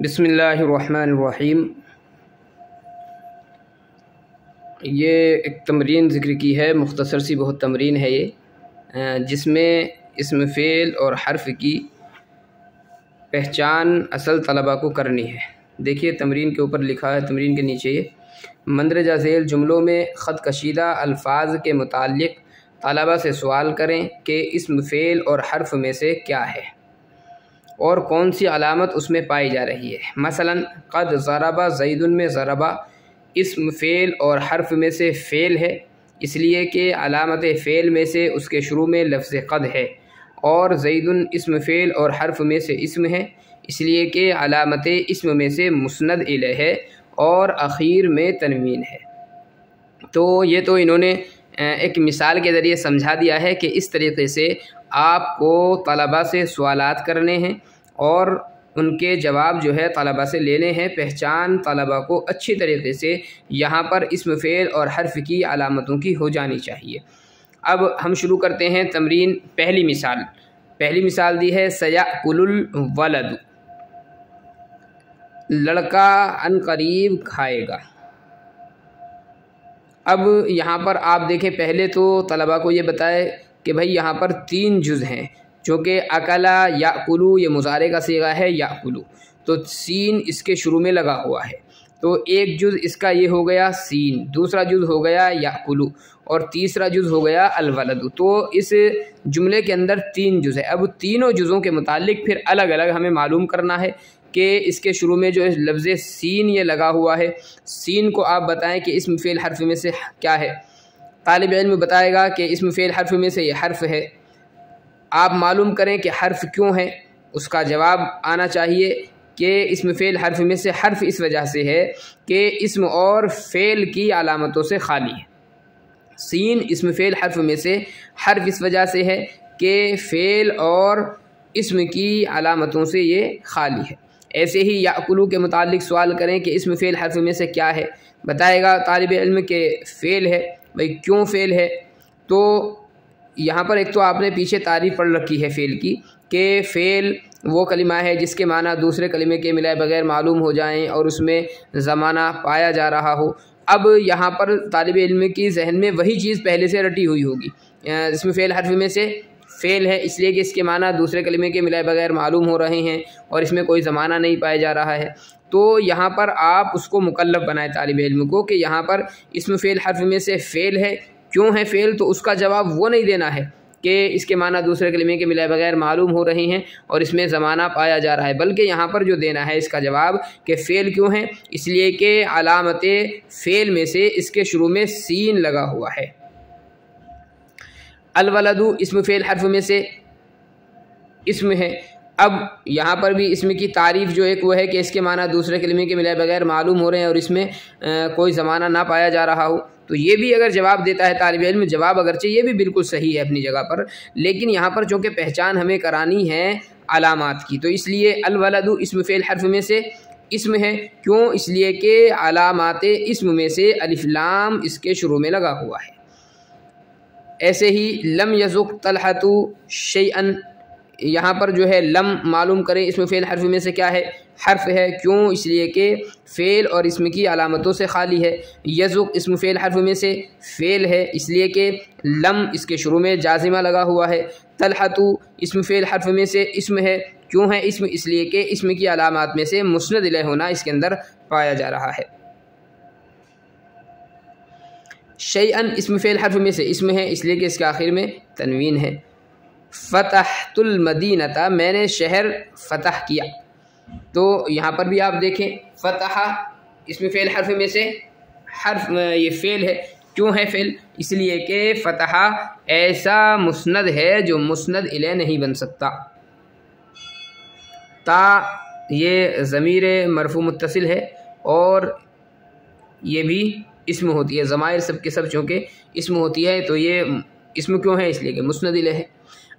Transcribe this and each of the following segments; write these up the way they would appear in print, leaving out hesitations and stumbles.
बिस्मिल्लाहिर्रहमानिर्रहीम। ये एक तमरीन ज़िक्र की है, मुख्तसर सी बहुत तमरीन है ये, जिसमें इस्म फ़ेल और हर्फ़ की पहचान असल तलबा को करनी है। देखिए तमरीन के ऊपर लिखा है, तमरीन के नीचे ये मंदरजा ज़ेल जुमलों में ख़त कशीदा अल्फाज के मुताल्लिक़ तलबा से सवाल करें कि इस्म फ़ेल और हर्फ़ में से क्या है और कौन सी अलामत उसमें पाई जा रही है। मसलन क़द ज़रबा ज़ैदुन में ज़रबा इस्म फ़ेल और हर्फ़ में से फ़ेल है, इसलिए कि अलामत फ़ेल में से उसके शुरू में लफ्ज़ क़द है, और ज़ैदुन इस्म फ़ेल और हर्फ़ में से इस्म है, इसलिए कि अलामत इस्म में से मुस्नद इलैह है और आखिर में तनवीन है। तो ये तो इन्होंने एक मिसाल के ज़रिए समझा दिया है कि इस तरीक़े से आपको तलबा से सवालात करने हैं और उनके जवाब जो है तलबा से लेने हैं। पहचान तलबा को अच्छी तरीके से यहाँ पर इस्म फ़ेल और हर्फ़ की अलामतों की हो जानी चाहिए। अब हम शुरू करते हैं तमरीन। पहली मिसाल दी है सयाकुलुल वलद, लड़का अनकरीब खाएगा। अब यहाँ पर आप देखें, पहले तो तलबा को ये बताए कि भाई यहाँ पर 3 जुज़ हैं, जो कि अकला याकुलू, ये मुज़ारे का सीगा है याकुलू, तो सीन इसके शुरू में लगा हुआ है। तो एक जुज़ इसका ये हो गया सीन, दूसरा जुज़ हो गया याकुलू और तीसरा जुज़ हो गया अलवलदु। तो इस जुमले के अंदर 3 जुज़ है। अब तीनों जुज़ों के मुतालिक फिर अलग अलग हमें मालूम करना है कि इसके शुरू में जो लफ्ज़ सीन ये लगा हुआ है, सीन को आप बताएं कि इस्म फ़ेल हर्फ़ में से क्या है। तालिब इल्म बताएगा कि इस्म फ़ेल हर्फ़ में से ये हर्फ़ है। आप मालूम करें कि हर्फ़ क्यों है, उसका जवाब आना चाहिए कि इस्म फ़ेल हर्फ़ में से हर्फ़ इस वजह से है कि इस्म और फ़ेल की अलामतों से खाली है। सीन इस्म फ़ेल हर्फ़ में से हर्फ़ इस वजह से है कि फ़ेल और इस्म की अलामतों से ये खाली है। ऐसे ही याकुलू के मुतालिक सवाल करें कि इस्म फ़ेल हर्फ़ में से क्या है। बताएगा तालिब इल्म के फ़ेल है। भाई क्यों फ़ेल है? तो यहाँ पर एक तो आपने पीछे तारीफ़ पढ़ रखी है फ़ेल की, कि फ़ेल वो कलिमा है जिसके माना दूसरे कलिमे के मिलाए बगैर मालूम हो जाएं और उसमें ज़माना पाया जा रहा हो। अब यहाँ पर तालिब इल्म की जहन में वही चीज़ पहले से रटी हुई होगी। इसमें फ़ेल हर्फ़ में से फ़ेल है, इसलिए कि इसके माना दूसरे कलिमे के मिलाए बगैर मालूम हो रहे हैं और इसमें कोई ज़माना नहीं पाया जा रहा है। तो यहाँ पर आप उसको मुकल्लफ़ बनाए तालिब इल्म को कि यहाँ पर इस्म फ़ेल हर्फ़ में से फ़ेल है। क्यों है फ़ेल? तो उसका जवाब वो नहीं देना है कि इसके माना दूसरे कलिमे के मिलाए बगैर मालूम हो रहे हैं और इसमें ज़माना पाया जा रहा है, बल्कि यहाँ पर जो देना है इसका जवाब कि फ़ेल क्यों है, इसलिए कि अलामत फ़ेल में से इसके शुरू में सीन लगा हुआ है। अलवलदु इस्म फ़ेल हर्फ़ में से इस्म है। अब यहाँ पर भी इसमें की तारीफ़ जो एक वो है कि इसके माना दूसरे कलिमे के मिलाए बगैर मालूम हो रहे हैं और इसमें कोई ज़माना ना पाया जा रहा हो। तो ये भी अगर जवाब देता है तालिब इल्म, जवाब अगरचे ये भी बिल्कुल सही है अपनी जगह पर, लेकिन यहाँ पर चूँकि पहचान हमें करानी है अलामात की, तो इसलिए अलवलदु इस्म फ़ेल हर्फ़ में से इस्म है। क्यों? इसलिए कि अलामात इस्म में से अलिफ लाम इसके शुरू में लगा हुआ है। ऐसे ही लम यज़ुक़ तलहतु शैअन, यहाँ पर जो है लम मालूम करें इस्म फ़ेल हर्फ़ में से क्या है, हर्फ़ है। क्यों? इसलिए कि फ़ेल और इस्म की अलामतों से खाली है। यज़ुक़ इस्म फ़ेल हर्फ़ में से फ़ेल है, इसलिए कि लम इसके शुरू में जाज़िमा लगा हुआ है। तलहतु इस्म फ़ेल हर्फ़ में से इस्म है। क्यों है इस्म? इसलिए कि इस्म की अलामात में से मुस्नद इलैह होना इसके अंदर पाया जा रहा है। शैअन इस्म फ़ेल हर्फ़ में से इस्म है, इसलिए कि इसके आखिर में तनवीन है। फ़तहतुल मदीनता, मैंने शहर फ़तह किया। तो यहाँ पर भी आप देखें फ़तह इस्म फ़ेल हर्फ़ में से हर्फ ये फ़ेल है। क्यों है फ़ेल? इसलिए कि फ़तह ऐसा मुस्नद है जो मुस्नद इलैह नहीं बन सकता। ता ये ज़मीर मरफ़ू मुत्तसिल है और ये भी इस्म होती है। ज़माइर सब के सब चूँकि इस्म होती है, तो ये इस्म क्यों है? इसलिए कि मुस्नद इलैह है।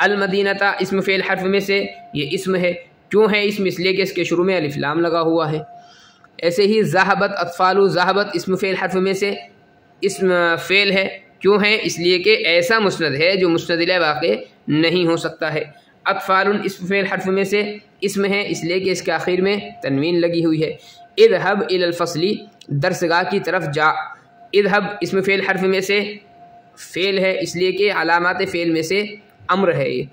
अलमदीनता इस्म फ़ेल हर्फ़ में से ये इस्म है। क्यों है इस्म? इसलिए कि इसके शुरू में अलिफ लाम लगा हुआ है। ऐसे ही ज़हबत अत्फ़ालु, ज़हबत इस्म फ़ेल हर्फ़ में से इस्म फ़ेल है। क्यों है? इसलिए कि ऐसा मुस्नद है जो मुस्नद इलैह वाक़े नहीं हो सकता है। अतफालुन इस्म फ़ेल हर्फ में से इस्म है इसलिए कि इसके आखिर में तनवीन लगी हुई है। इज़हब इलल फ़स्ली दरसगाह की तरफ जा। इज़हब इस्म फ़ेल हर्फ में से फ़ेल है इसलिए कि अलामात फ़ेल में से अम्र है ये।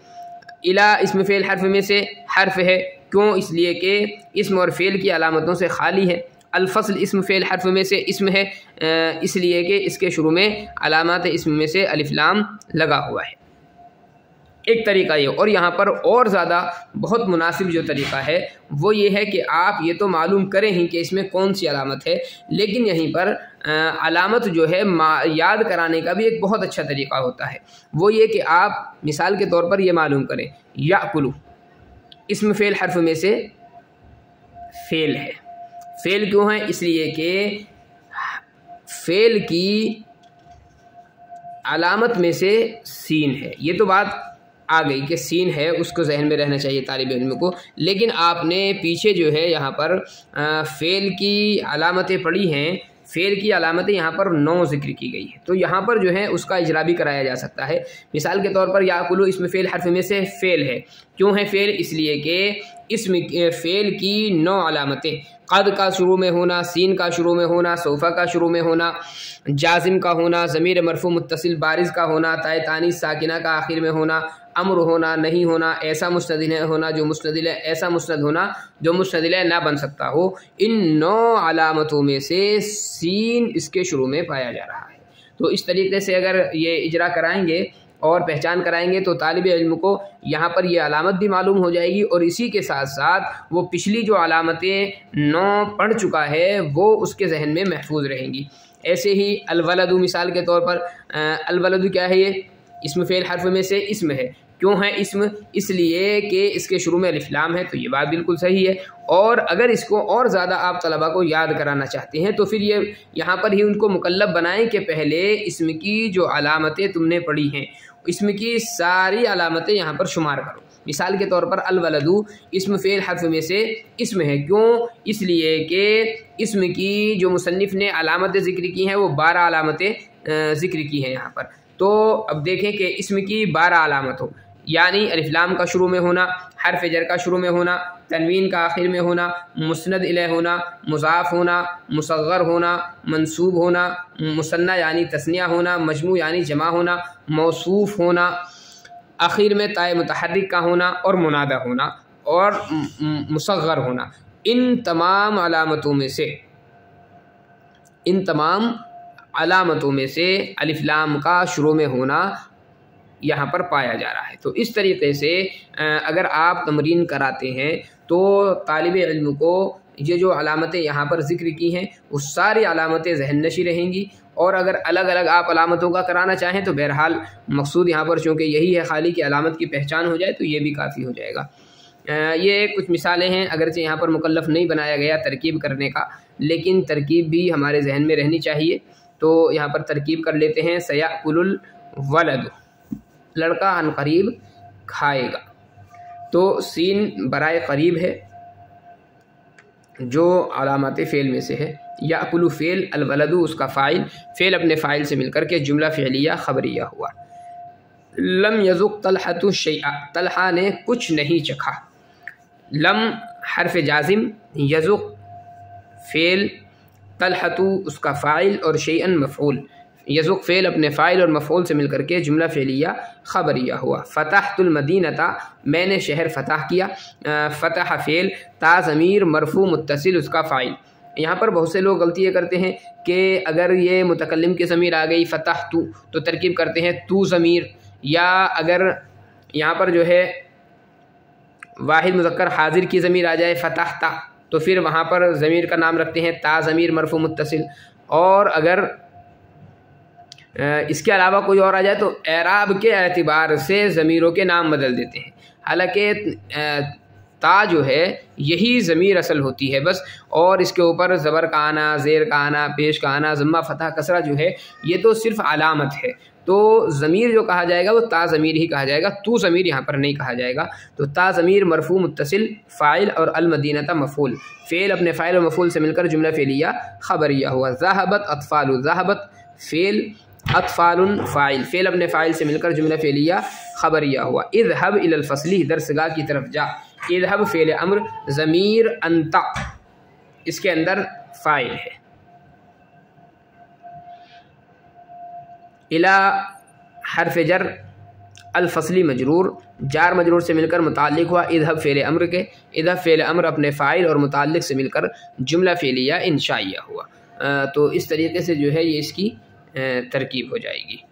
इला इस्म फ़ेल हर्फ में से हर्फ है, क्यों? इसलिए कि इस्म और फ़ेल की अलामतों से खाली है। अल-फ़स्ल इस्म फ़ेल हर्फ में से इस्म है इसलिए कि इसके शुरू में अलामात इस्म में से अलिफ लाम लगा हुआ है। एक तरीका ये, और यहाँ पर और ज़्यादा बहुत मुनासिब जो तरीका है वो ये है कि आप ये तो मालूम करें ही कि इसमें कौन सी अलामत है, लेकिन यहीं पर अलामत जो है याद कराने का भी एक बहुत अच्छा तरीका होता है। वो ये कि आप मिसाल के तौर पर ये मालूम करें, याकुलु इस्म फ़ेल हर्फ में से फ़ेल है। फ़ेल क्यों है? इसलिए कि फ़ेल की अलामत में से सीन है। ये तो बात आ गई कि सीन है, उसको जहन में रहना चाहिए तालिब इल्म को। लेकिन आपने पीछे जो है यहाँ पर फ़ेल की अलामतें पढ़ी हैं, फ़ेल की अलामतें यहाँ पर 9 ज़िक्र की गई है, तो यहाँ पर जो है उसका इजरा भी कराया जा सकता है। मिसाल के तौर पर याकुलु इसमें फ़ेल हर्फ में से फ़ेल है। क्यों है फ़ेल? इसलिए कि इसमें फ़ेल की 9 अलामतें, क़द का शुरू में होना, सीन का शुरू में होना, सोफ़ा का शुरू में होना, जाजिम का होना, ज़मीर मरफ़ू मुत्तसिल बारिज़ का होना, ताए तानीस साकिना का आखिर में होना, अम्र होना, नहीं होना, ऐसा मुस्तदिल होना जो मुस्तदिल है, ऐसा मुस्नद होना जो मुस्तदिल ना बन सकता हो। इन 9 अलामतों में से सीन इसके शुरू में पाया जा रहा है। तो इस तरीके से अगर ये इजरा कराएंगे और पहचान कराएंगे तो तालिब इल्म को यहाँ पर ये अलामत भी मालूम हो जाएगी, और इसी के साथ साथ वो पिछली जो अलामतें 9 पढ़ चुका है वो उसके जहन में महफूज रहेंगी। ऐसे ही अलवलदु मिसाल के तौर पर, अलवलदु क्या है? ये इस्म फ़ेल हर्फ में से इस्म है। क्यों है इस्म? इसलिए कि इसके शुरू में अलिफ लाम है, तो ये बात बिल्कुल सही है। और अगर इसको और ज़्यादा आप तलबा को याद कराना चाहते हैं तो फिर ये यहाँ पर ही उनको मुकल्लफ बनाएं कि पहले इस्म की जो अलामतें तुमने पढ़ी हैं इस्म की सारी अलामतें यहाँ पर शुमार करो। मिसाल के तौर पर अलवलदु इस्म फ़ेल हर्फ में से इस्म है। क्यों? इसलिए कि इस्म की जो मुसन्निफ़ ने अलामतें ज़िक्र की हैं वो 12 अलामतें ज़िक्र की हैं यहाँ पर। तो अब देखें कि इस्म की 12 अलामतों, यानी अलिफ लाम का शुरू में होना, हर्फ जर का शुरू में होना, तनवीन का आखिर में होना, मुस्नद इलैह होना, मुज़ाफ़ होना, मुसग़्ग़र होना, मंसूब होना, मुसन्ना यानी तस्निया होना, मजमू यानी जमा होना, मौसूफ़ होना, आखिर में ताए मुतहर्रिक का होना, और मुनादा होना, और मुसग़्ग़र होना। इन तमाम अलामतों में से अलिफ लाम का शुरू में होना यहाँ पर पाया जा रहा है। तो इस तरीके से अगर आप तमरीन कराते हैं तो तालिब इल्म को ये जो अलामतें यहाँ पर ज़िक्र की हैं वो सारी अलामतें जहन नशी रहेंगी। और अगर अलग अलग आप अलामतों का कराना चाहें तो बहरहाल मकसूद यहाँ पर चूँकि यही है खाली कि अलामत की पहचान हो जाए तो ये भी काफ़ी हो जाएगा। ये कुछ मिसालें हैं, अगरचे यहाँ पर मुकल्लफ नहीं बनाया गया तरकीब करने का, लेकिन तरकीब भी हमारे जहन में रहनी चाहिए। तो यहाँ पर तरकीब कर लेते हैं। सयाकुलुल वलद, लड़का अनकरीब खाएगा। तो सीन बराए करीब है जो अलामत फ़ेल में से है। याकुलु फ़ेल, अलवलदु उसका फ़ाइल, फ़ेल अपने फ़ाइल से मिलकर के जुमला फ़िअलिया ख़बरिया हुआ। लम यज़ुक़ तलहतु शैआ, तलहा ने कुछ नहीं चखा। लम हर्फ जाजिम, यज़ुक़ फ़ेल, तलहतु उसका फ़ाइल और शैअन मफ़ऊल। यज़ुक़ फ़ेल अपने फ़ाइल और मफ़ऊल से मिलकर के जुमला फ़ेलिया ख़बरिया हुआ। फ़तहतुल मदीनता, मैंने शहर फ़तह किया। फ़तह फ़ेल, ता ज़मीर मरफ़ू मुत्तसिल उसका फ़ाइल। यहाँ पर बहुत से लोग गलती ये करते हैं कि अगर ये मुतकल्लिम की ज़मीर आ गई फ़तह तू तो तरकीब करते हैं तू ज़मीर, या अगर यहाँ पर जो है वाहिद मुज़क्कर हाजिर की ज़मीर आ जाए फ़तह ता तो फिर वहाँ पर ज़मीर का नाम रखते हैं ता ज़मीर मरफ़ू मुत्तसिल। और अगर इसके अलावा कोई और आ जाए तो एराब के एतबार से ज़मीरों के नाम बदल देते हैं। हालांकि ता जो है यही ज़मीर असल होती है बस, और इसके ऊपर ज़बर का आना, ज़ेर का आना, पेश का आना, ज़म्मा फ़तह कसरा जो है ये तो सिर्फ़ अलामत है। तो ज़मीर जो कहा जाएगा वो ता ज़मीर ही कहा जाएगा, तू ज़मीर यहाँ पर नहीं कहा जाएगा। तो ता ज़मीर मरफ़ू मुत्तसिल फ़ाइल और अल-मदीनता मफ़ऊल, फ़ेल अपने फ़ाइल और मफ़ऊल से मिलकर जुमला फ़ेलिया ख़बरिया हुआ। ज़हबत अत्फ़ालु, ज़हबत फ़ेल अतफ़ालुन फ़ाइल, फ़ेल अपने फ़ाइल से मिलकर जुमला फ़ेलिया ख़बरिया हुआ। इज़हब इलल फ़स्ली, दरसगाह की तरफ जा। इज़हब फ़ेल अम्र, ज़मीर अंता इसके अंदर फ़ाइल है। इला हर्फ़ जर, अल फ़स्ली मजरूर, जार मजरूर से मिलकर मुताल्लिक़ हुआ इज़हब फ़ेल अम्र के। इज़हब फ़ेल अम्र अपने फ़ाइल और मुताल्लिक़ से मिलकर जुमला फ़ेलिया इंशाइया हुआ। तो इस तरीके से जो है ये इसकी तरकीब हो जाएगी।